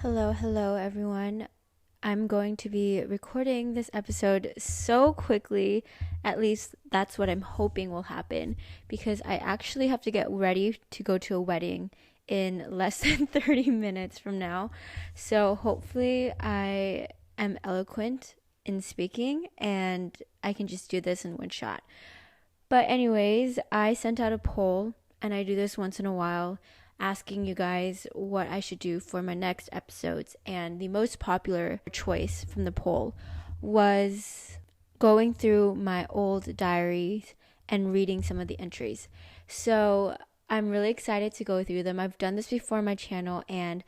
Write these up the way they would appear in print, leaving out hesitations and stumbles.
Hello, everyone. I'm going to be recording this episode so quickly. At least that's what I'm hoping will happen because I actually have to get ready to go to a wedding in less than 30 minutes from now. So hopefully, I am eloquent in speaking and I can just do this in one shot. But, anyways, I sent out a poll and I do this once in a while asking you guys what I should do for my next episodes. And the most popular choice from the poll was going through my old diaries and reading some of the entries. So I'm really excited to go through them. I've done this before on my channel, and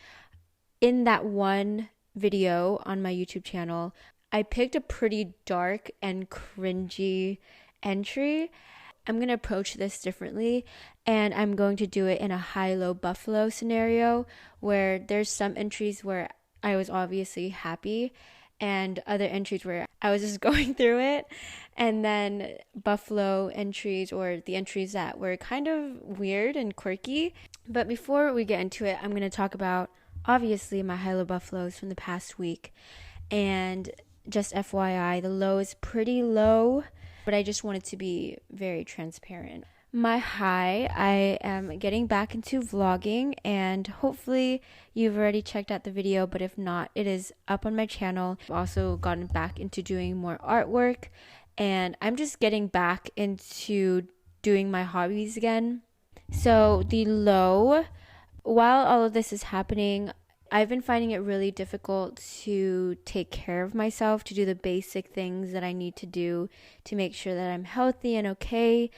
in that one video on my YouTube channel, I picked a pretty dark and cringy entry. I'm going to approach this differently, and I'm going to do it in a high-low buffalo scenario where there's some entries where I was obviously happy and other entries where I was just going through it, and then buffalo entries or the entries that were kind of weird and quirky. But before we get into it, I'm going to talk about obviously my high-low buffaloes from the past week. And just FYI, the low is pretty low, but I just wanted to be very transparent. My high, I am getting back into vlogging, and hopefully you've already checked out the video, but if not, it is up on my channel. I've also gotten back into doing more artwork, and I'm just getting back into doing my hobbies again. So the low, while all of this is happening, I've been finding it really difficult to take care of myself, to do the basic things that I need to do to make sure that I'm healthy and okay.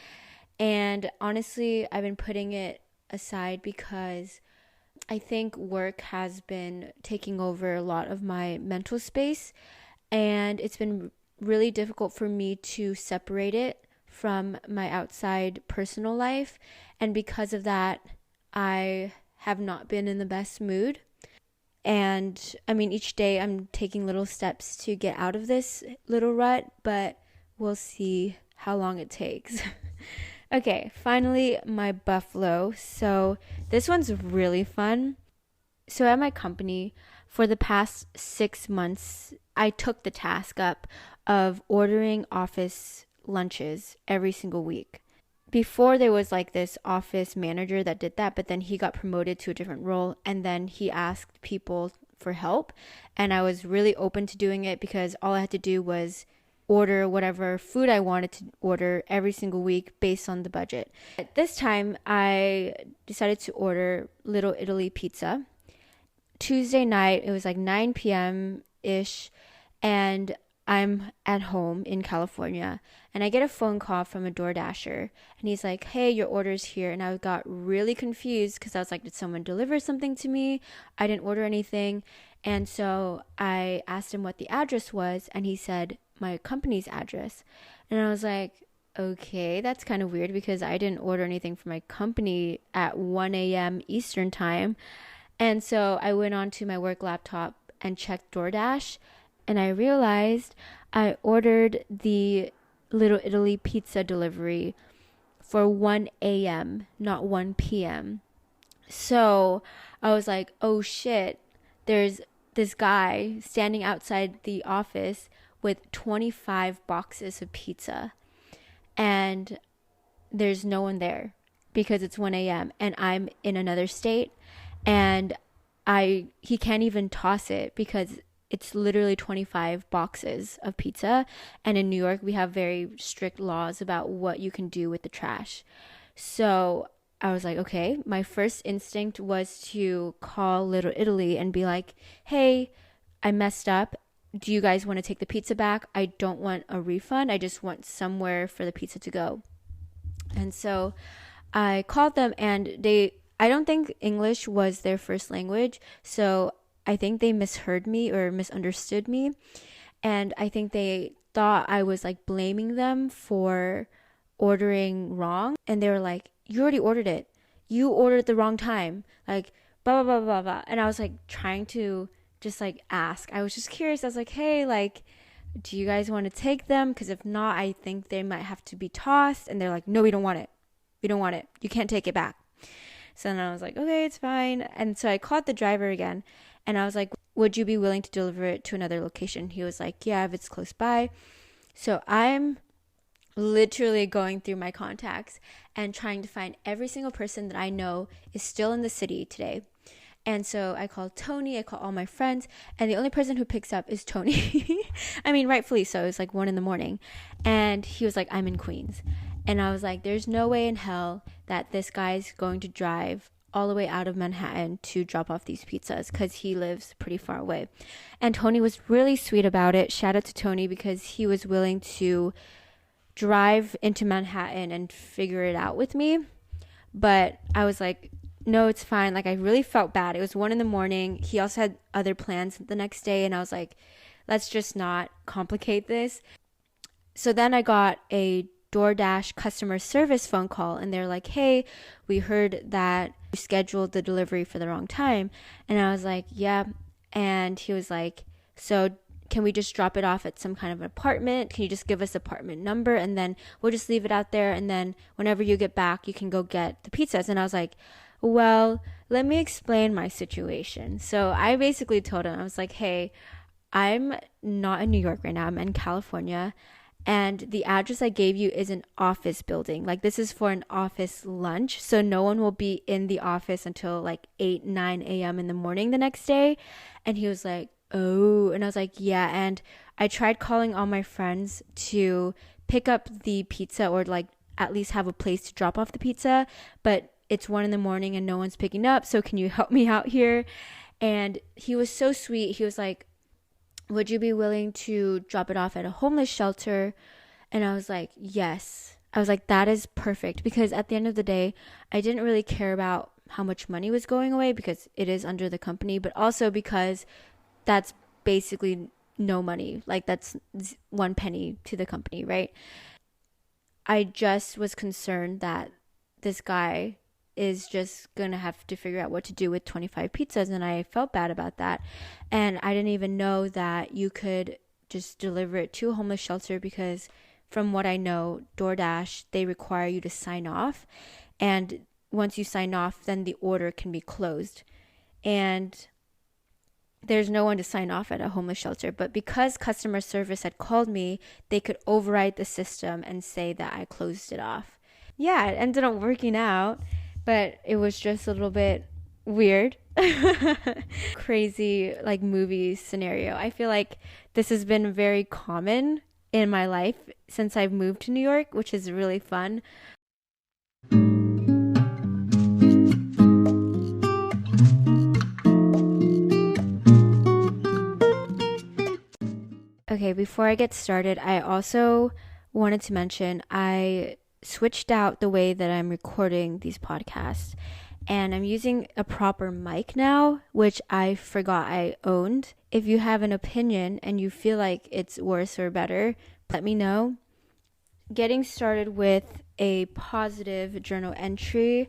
And honestly, I've been putting it aside because I think work has been taking over a lot of my mental space, and it's been really difficult for me to separate it from my outside personal life. And because of that, I have not been in the best mood. And I mean, each day I'm taking little steps to get out of this little rut, but we'll see how long it takes. Okay, finally, my buffalo. So this one's really fun. So at my company, for the past 6 months, I took the task up of ordering office lunches every single week. Before, there was like this office manager that did that, but then he got promoted to a different role, and then he asked people for help, and I was really open to doing it because all I had to do was order whatever food I wanted to order every single week based on the budget. At this time, I decided to order Little Italy pizza. Tuesday night, it was like 9 p.m. ish, and I'm at home in California, and I get a phone call from a DoorDasher, and he's like, "Hey, your order's here." And I got really confused because I was like, did someone deliver something to me? I didn't order anything. And so I asked him what the address was, and he said my company's address. And I was like, okay, that's kind of weird because I didn't order anything for my company at 1 a.m. Eastern time. And so I went on to my work laptop and checked DoorDash, and I realized I ordered the Little Italy pizza delivery for 1 a.m., not 1 p.m. So I was like, oh shit, there's this guy standing outside the office with 25 boxes of pizza, and there's no one there because it's 1 a.m. and I'm in another state, and he can't even toss it because it's literally 25 boxes of pizza. And in New York, we have very strict laws about what you can do with the trash. So I was like, okay, my first instinct was to call Little Italy and be like, hey, I messed up. Do you guys want to take the pizza back? I don't want a refund. I just want somewhere for the pizza to go. And so I called them, and I don't think English was their first language. So I think they misheard me or misunderstood me. And I think they thought I was like blaming them for ordering wrong. And they were like, you already ordered it. You ordered the wrong time. Like, blah, blah, blah, blah, blah. And I was like trying to just like ask. I was just curious. I was like, hey, like, do you guys want to take them? Because if not, I think they might have to be tossed. And they're like, no, we don't want it. We don't want it. You can't take it back. So then I was like, okay, it's fine. And so I called the driver again and I was like, would you be willing to deliver it to another location? He was like, yeah, if it's close by. So I'm literally going through my contacts and trying to find every single person that I know is still in the city today. And so I called Tony, I called all my friends, and the only person who picks up is Tony. I mean, rightfully so. It's like 1 a.m. And he was like, I'm in Queens. And I was like, there's no way in hell that this guy's going to drive all the way out of Manhattan to drop off these pizzas because he lives pretty far away. And Tony was really sweet about it. Shout out to Tony because he was willing to drive into Manhattan and figure it out with me. But I was like, no, it's fine. Like, I really felt bad. It was 1 a.m. He also had other plans the next day. And I was like, let's just not complicate this. So then I got a DoorDash customer service phone call. And they're like, hey, we heard that you scheduled the delivery for the wrong time. And I was like, yeah. And he was like, so can we just drop it off at some kind of apartment? Can you just give us apartment number? And then we'll just leave it out there. And then whenever you get back, you can go get the pizzas. And I was like, well, let me explain my situation. So I basically told him, I was like, hey, I'm not in New York right now. I'm in California. And the address I gave you is an office building. Like, this is for an office lunch. So no one will be in the office until like 8, 9 a.m. in the morning the next day. And he was like, oh. And I was like, yeah. And I tried calling all my friends to pick up the pizza or like at least have a place to drop off the pizza. But it's 1 a.m. and no one's picking up. So can you help me out here? And he was so sweet. He was like, would you be willing to drop it off at a homeless shelter? And I was like, yes. I was like, that is perfect. Because at the end of the day, I didn't really care about how much money was going away because it is under the company, but also because that's basically no money. Like, that's 1 penny to the company, right? I just was concerned that this guy is just gonna have to figure out what to do with 25 pizzas, and I felt bad about that. And I didn't even know that you could just deliver it to a homeless shelter because from what I know, DoorDash, they require you to sign off, and once you sign off, then the order can be closed. And there's no one to sign off at a homeless shelter. But because customer service had called me, they could override the system and say that I closed it off. Yeah, it ended up working out, but it was just a little bit weird. Crazy, like, movie scenario. I feel like this has been very common in my life since I've moved to New York, which is really fun. Okay, before I get started, I also wanted to mention I switched out the way that I'm recording these podcasts, and I'm using a proper mic now, which I forgot I owned. If you have an opinion and you feel like it's worse or better, let me know. Getting started with a positive journal entry.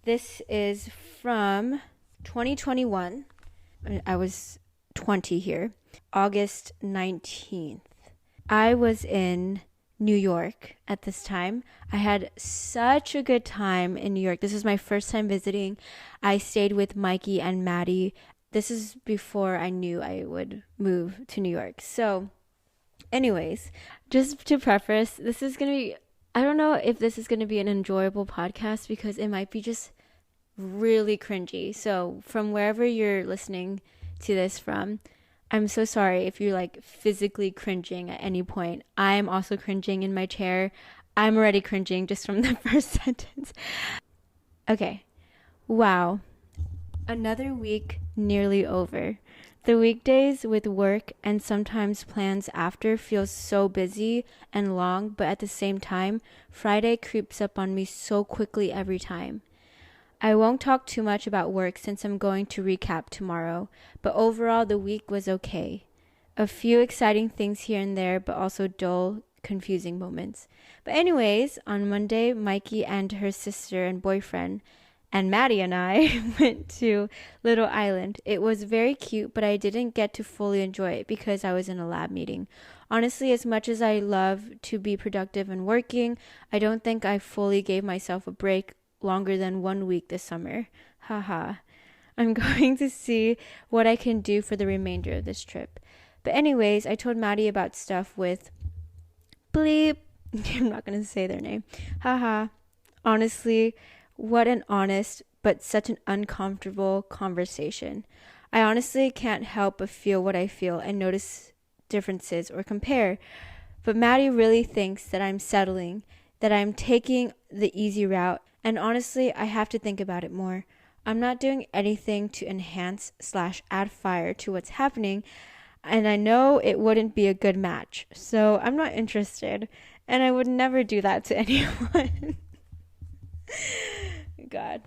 This is from 2021. I was 20 here. August 19th. I was in New York at this time. I had such a good time in New York. This was my first time visiting. I stayed with Mikey and Maddie. This is before I knew I would move to New York. So anyways, just to preface, this is going to be, I don't know if this is going to be an enjoyable podcast because it might be just really cringy. So from wherever you're listening to this from, I'm so sorry if you're like physically cringing at any point. I'm also cringing in my chair. I'm already cringing just from the first sentence. Okay. Wow. Another week nearly over. The weekdays with work and sometimes plans after feels so busy and long, but at the same time, Friday creeps up on me so quickly every time. I won't talk too much about work since I'm going to recap tomorrow, but overall the week was okay. A few exciting things here and there, but also dull, confusing moments. But anyways, on Monday, Mikey and her sister and boyfriend, and Maddie and I went to Little Island. It was very cute, but I didn't get to fully enjoy it because I was in a lab meeting. Honestly, as much as I love to be productive and working, I don't think I fully gave myself a break longer than 1 week this summer. Haha. I'm going to see what I can do for the remainder of this trip. But anyways, I told Maddie about stuff with bleep. I'm not going to say their name. Haha. Honestly, what an honest but such an uncomfortable conversation. I honestly can't help but feel what I feel and notice differences or compare. But Maddie really thinks that I'm settling, that I'm taking the easy route, and honestly, I have to think about it more. I'm not doing anything to enhance/add fire to what's happening, and I know it wouldn't be a good match, so I'm not interested, and I would never do that to anyone. God.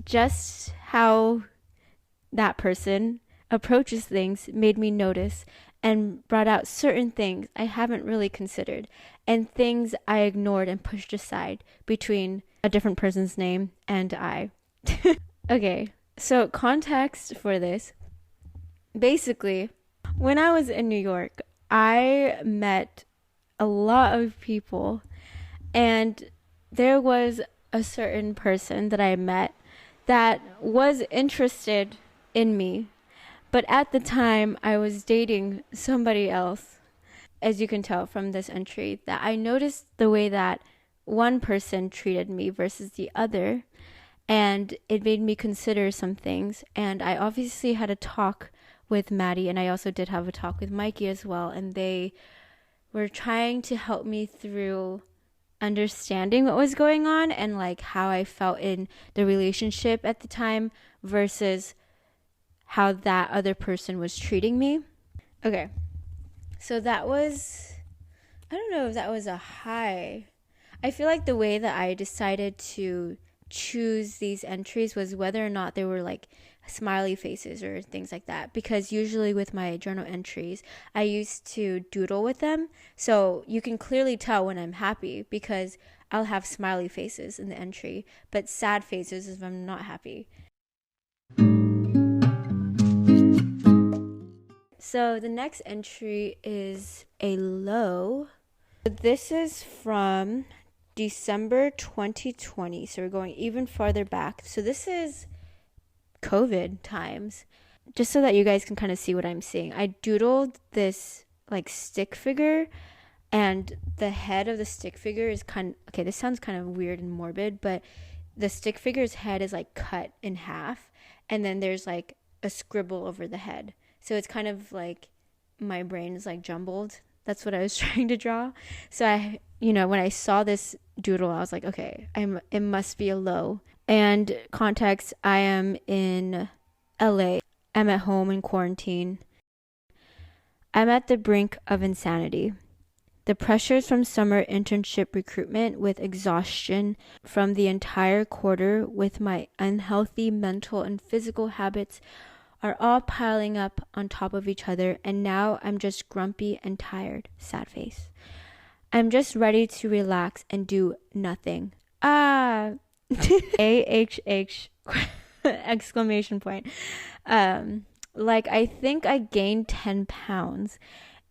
Just how that person approaches things made me notice and brought out certain things I haven't really considered and things I ignored and pushed aside between a different person's name and I. Okay, so context for this. Basically, when I was in New York, I met a lot of people, and there was a certain person that I met that was interested in me. But at the time, I was dating somebody else. As you can tell from this entry, that I noticed the way that one person treated me versus the other, and it made me consider some things. And I obviously had a talk with Maddie, and I also did have a talk with Mikey as well, and they were trying to help me through understanding what was going on and like how I felt in the relationship at the time versus how that other person was treating me. Okay, so that was, I don't know if that was a high. I feel like the way that I decided to choose these entries was whether or not they were like smiley faces or things like that, because usually with my journal entries I used to doodle with them, so you can clearly tell when I'm happy because I'll have smiley faces in the entry, but sad faces if I'm not happy. So the next entry is a low. This is from December 2020, so we're going even farther back. So this is COVID times. Just so that you guys can kind of see what I'm seeing, I doodled this like stick figure, and the head of the stick figure is okay, this sounds kind of weird and morbid, but the stick figure's head is like cut in half, and then there's like a scribble over the head. So it's kind of like my brain is like jumbled. That's what I was trying to draw. So I, when I saw this doodle, I was like, okay, it must be a low. And context, I am in LA. I'm at home in quarantine. I'm at the brink of insanity. The pressures from summer internship recruitment with exhaustion from the entire quarter with my unhealthy mental and physical habits are all piling up on top of each other, and now I'm just grumpy and tired, sad face. I'm just ready to relax and do nothing. AHH exclamation point. Like I think I gained 10 pounds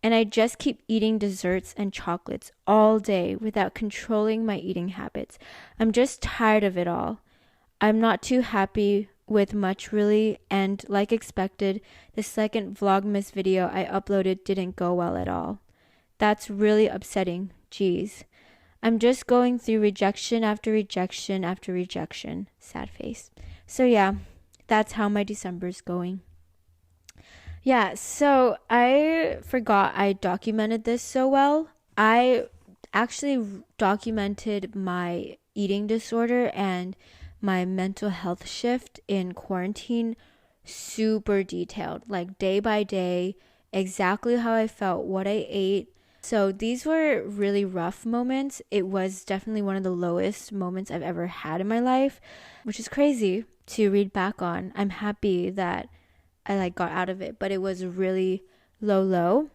and I just keep eating desserts and chocolates all day without controlling my eating habits. I'm just tired of it all. I'm not too happy with much really, and like expected, the second Vlogmas video I uploaded didn't go well at all. That's really upsetting. Jeez. I'm just going through rejection after rejection after rejection. Sad face. So yeah, that's how my December's going. Yeah, so I forgot I documented this so well. I actually documented my eating disorder and my mental health shift in quarantine super detailed, like day by day, exactly how I felt, what I ate. So these were really rough moments. It was definitely one of the lowest moments I've ever had in my life, which is crazy to read back on. I'm happy that I got out of it, but it was really low.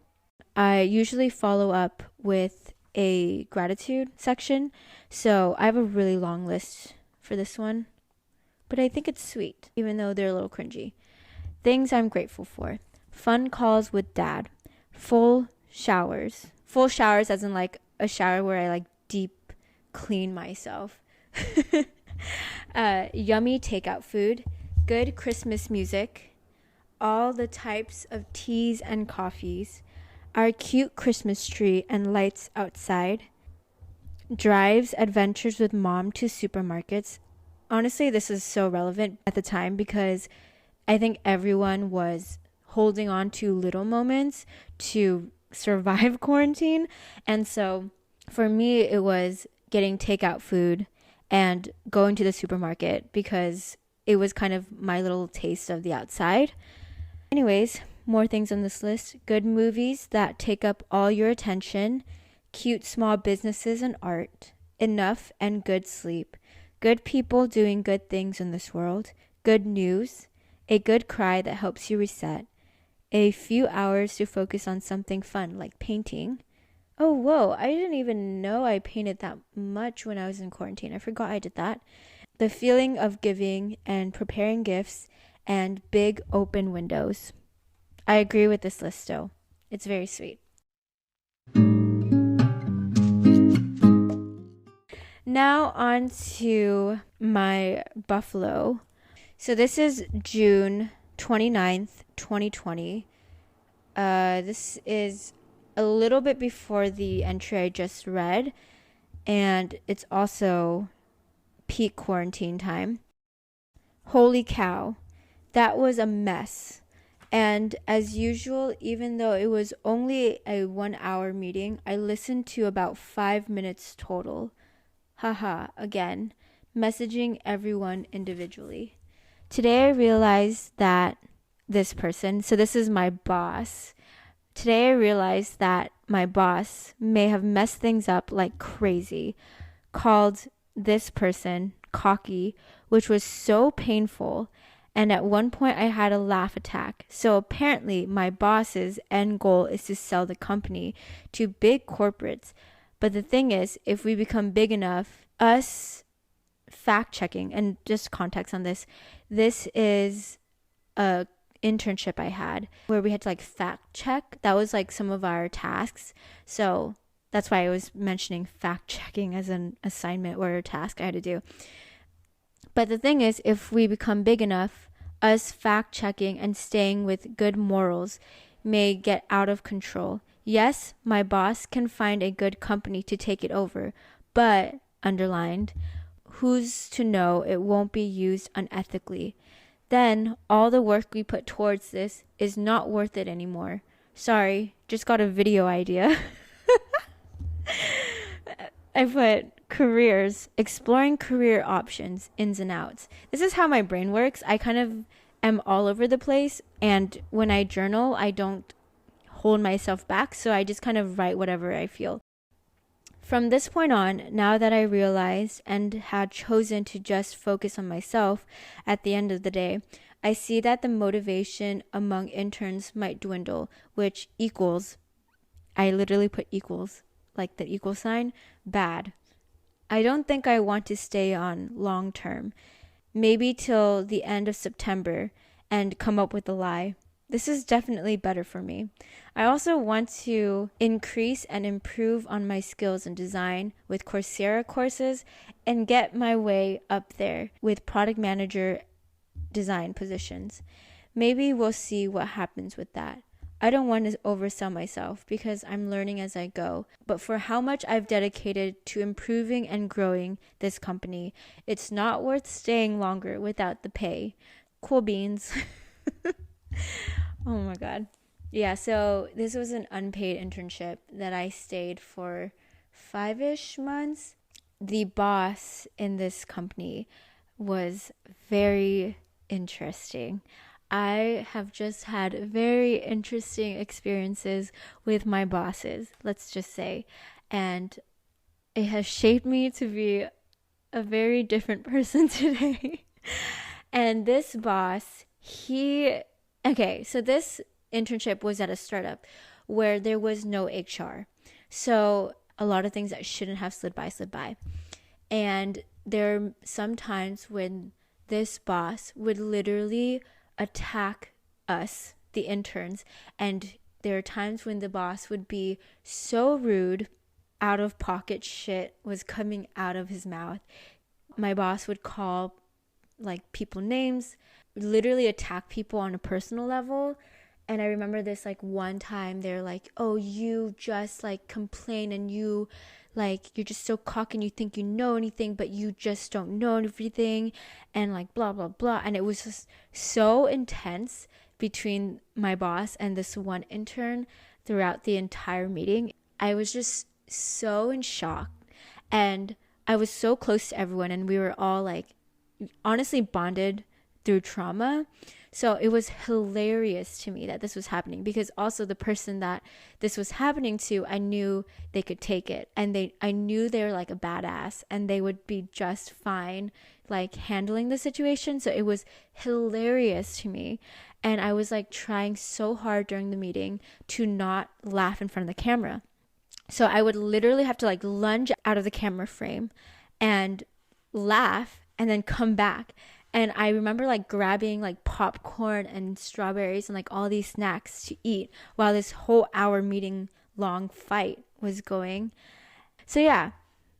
I usually follow up with a gratitude section, so I have a really long list for this one, but I think it's sweet, even though they're a little cringy. Things I'm grateful for: fun calls with dad, full showers as in like a shower where I deep clean myself. Yummy takeout food, good Christmas music, all the types of teas and coffees, our cute Christmas tree and lights outside, drives, adventures with mom to supermarkets. Honestly, this is so relevant at the time because I think everyone was holding on to little moments to survive quarantine. And so for me, it was getting takeout food and going to the supermarket because it was kind of my little taste of the outside. Anyways, more things on this list. Good movies that take up all your attention, cute small businesses and art, enough and good sleep, good people doing good things in this world, good news, a good cry that helps you reset, a few hours to focus on something fun like painting. Oh, whoa, I didn't even know I painted that much when I was in quarantine. I forgot I did that. The feeling of giving and preparing gifts and big open windows. I agree with this list though. It's very sweet. Now on to my buffalo. So this is June 29th, 2020. This is a little bit before the entry I just read, and it's also peak quarantine time. Holy cow, that was a mess. And as usual, even though it was only a 1-hour meeting, I listened to about 5 minutes total. Haha, again, messaging everyone individually. Today I realized that this person, so this is my boss. Today I realized that my boss may have messed things up like crazy, called this person cocky, which was so painful. And at one point I had a laugh attack. So apparently my boss's end goal is to sell the company to big corporates. But the thing is, if we become big enough, us fact checking, and just context on this is a internship I had where we had to like fact check. That was like some of our tasks. So that's why I was mentioning fact checking as an assignment or a task I had to do. But the thing is, if we become big enough, us fact checking and staying with good morals may get out of control. Yes, my boss can find a good company to take it over, but, underlined, who's to know it won't be used unethically? Then all the work we put towards this is not worth it anymore. Sorry, just got a video idea. I put careers, exploring career options, ins and outs. This is how my brain works. I kind of am all over the place, and when I journal, I don't hold myself back, so I just kind of write whatever I feel. From this point on, now that I realized and had chosen to just focus on myself at the end of the day, I see that the motivation among interns might dwindle, which equals, I literally put equals, like the equal sign, bad. I don't think I want to stay on long term, maybe till the end of September, and come up with a lie. This is definitely better for me. I also want to increase and improve on my skills in design with Coursera courses and get my way up there with product manager design positions. Maybe we'll see what happens with that. I don't want to oversell myself because I'm learning as I go, but for how much I've dedicated to improving and growing this company, it's not worth staying longer without the pay. Cool beans. Oh my god. Yeah, so this was an unpaid internship that I stayed for 5-ish months. The boss in this company was very interesting. I have just had very interesting experiences with my bosses, let's just say, and it has shaped me to be a very different person today. And this boss, so this internship was at a startup where there was no HR. So a lot of things that shouldn't have slid by. And there are some times when this boss would literally attack us, the interns. And there are times when the boss would be so rude, out of pocket shit was coming out of his mouth. my boss would call like people names, literally attack people on a personal level. And I remember this like one time they're like, oh, you just like complain and you like, you're just so cocky and you think you know anything, but you just don't know everything, and like blah, blah, blah. And it was just so intense between my boss and this one intern throughout the entire meeting. I was just so in shock. And I was so close to everyone, and we were all like honestly bonded through trauma. So it was hilarious to me that this was happening, because also the person that this was happening to, I knew they could take it, and I knew they were like a badass and they would be just fine like handling the situation. So it was hilarious to me. And I was like trying so hard during the meeting to not laugh in front of the camera. So I would literally have to like lunge out of the camera frame and laugh and then come back. And I remember like grabbing like popcorn and strawberries and like all these snacks to eat while this whole hour meeting long fight was going. So yeah,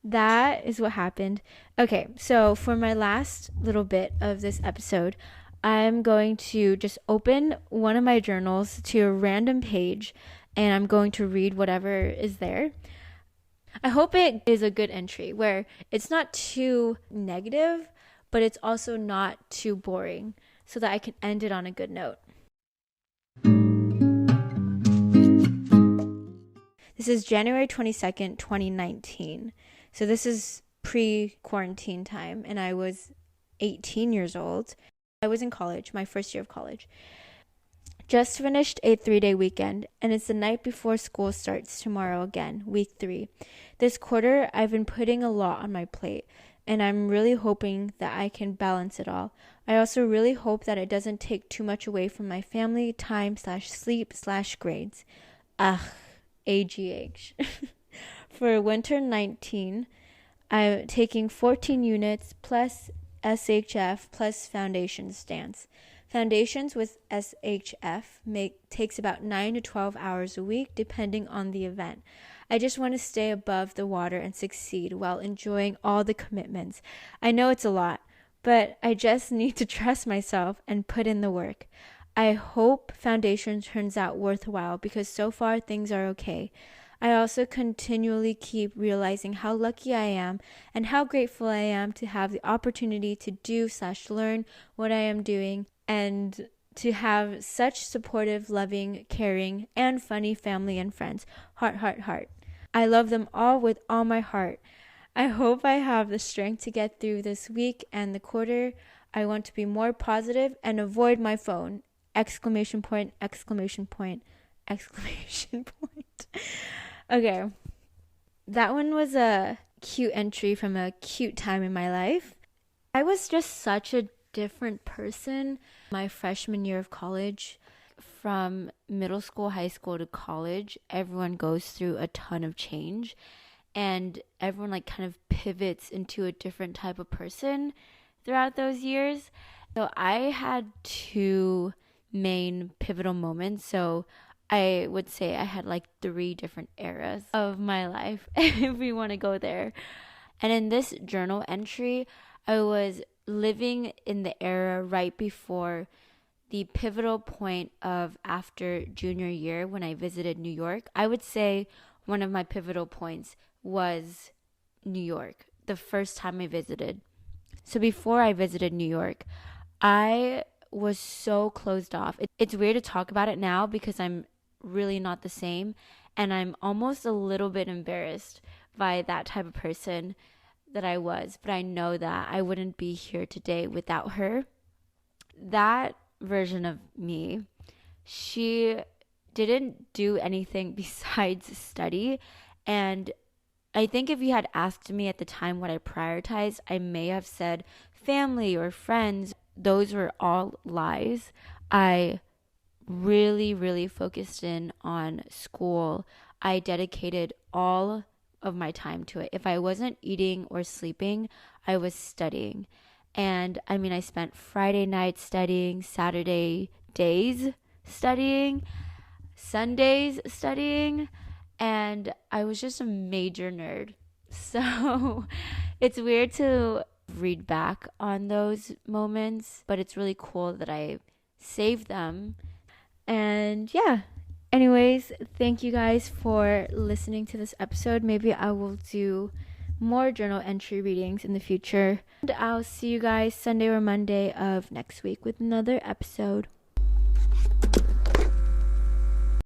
that is what happened. Okay, so for my last little bit of this episode, I'm going to just open one of my journals to a random page, and I'm going to read whatever is there. I hope it is a good entry where it's not too negative, but it's also not too boring, so that I can end it on a good note. This is January 22nd, 2019. So this is pre-quarantine time, and I was 18 years old. I was in college, my first year of college. Just finished a 3-day weekend, and it's the night before school starts tomorrow again, week 3. This quarter, I've been putting a lot on my plate, and I'm really hoping that I can balance it all. I also really hope that it doesn't take too much away from my family time/sleep/grades. Ugh, AGH. For winter 19, I'm taking 14 units plus SHF plus foundations dance. Foundations with SHF takes about 9 to 12 hours a week, depending on the event. I just want to stay above the water and succeed while enjoying all the commitments. I know it's a lot, but I just need to trust myself and put in the work. I hope foundation turns out worthwhile, because so far things are okay. I also continually keep realizing how lucky I am and how grateful I am to have the opportunity to do/learn what I am doing, and to have such supportive, loving, caring, and funny family and friends. Heart, heart, heart. I love them all with all my heart. I hope I have the strength to get through this week and the quarter. I want to be more positive and avoid my phone. ! ! ! ! ! ! ! ! ! Okay. That one was a cute entry from a cute time in my life. I was just such a different person my freshman year of college. From middle school, high school to college, everyone goes through a ton of change, and everyone like kind of pivots into a different type of person throughout those years. So I had 2 main pivotal moments. So I would say I had like 3 different eras of my life, if we want to go there. And in this journal entry, I was living in the era right before the pivotal point of after junior year when I visited New York. I would say one of my pivotal points was New York, the first time I visited. So before I visited New York, I was so closed off. It's weird to talk about it now because I'm really not the same, and I'm almost a little bit embarrassed by that type of person that I was, but I know that I wouldn't be here today without her. That version of me, she didn't do anything besides study, and I think if you had asked me at the time what I prioritized, I may have said family or friends. Those were all lies. I really, really focused in on school. I dedicated all of my time to it. If I wasn't eating or sleeping, I was studying. And I mean, I spent Friday nights studying, Saturday days studying, Sundays studying, and I was just a major nerd. So it's weird to read back on those moments, but it's really cool that I saved them. And yeah, anyways, thank you guys for listening to this episode. Maybe I will do more journal entry readings in the future. And I'll see you guys Sunday or Monday of next week with another episode.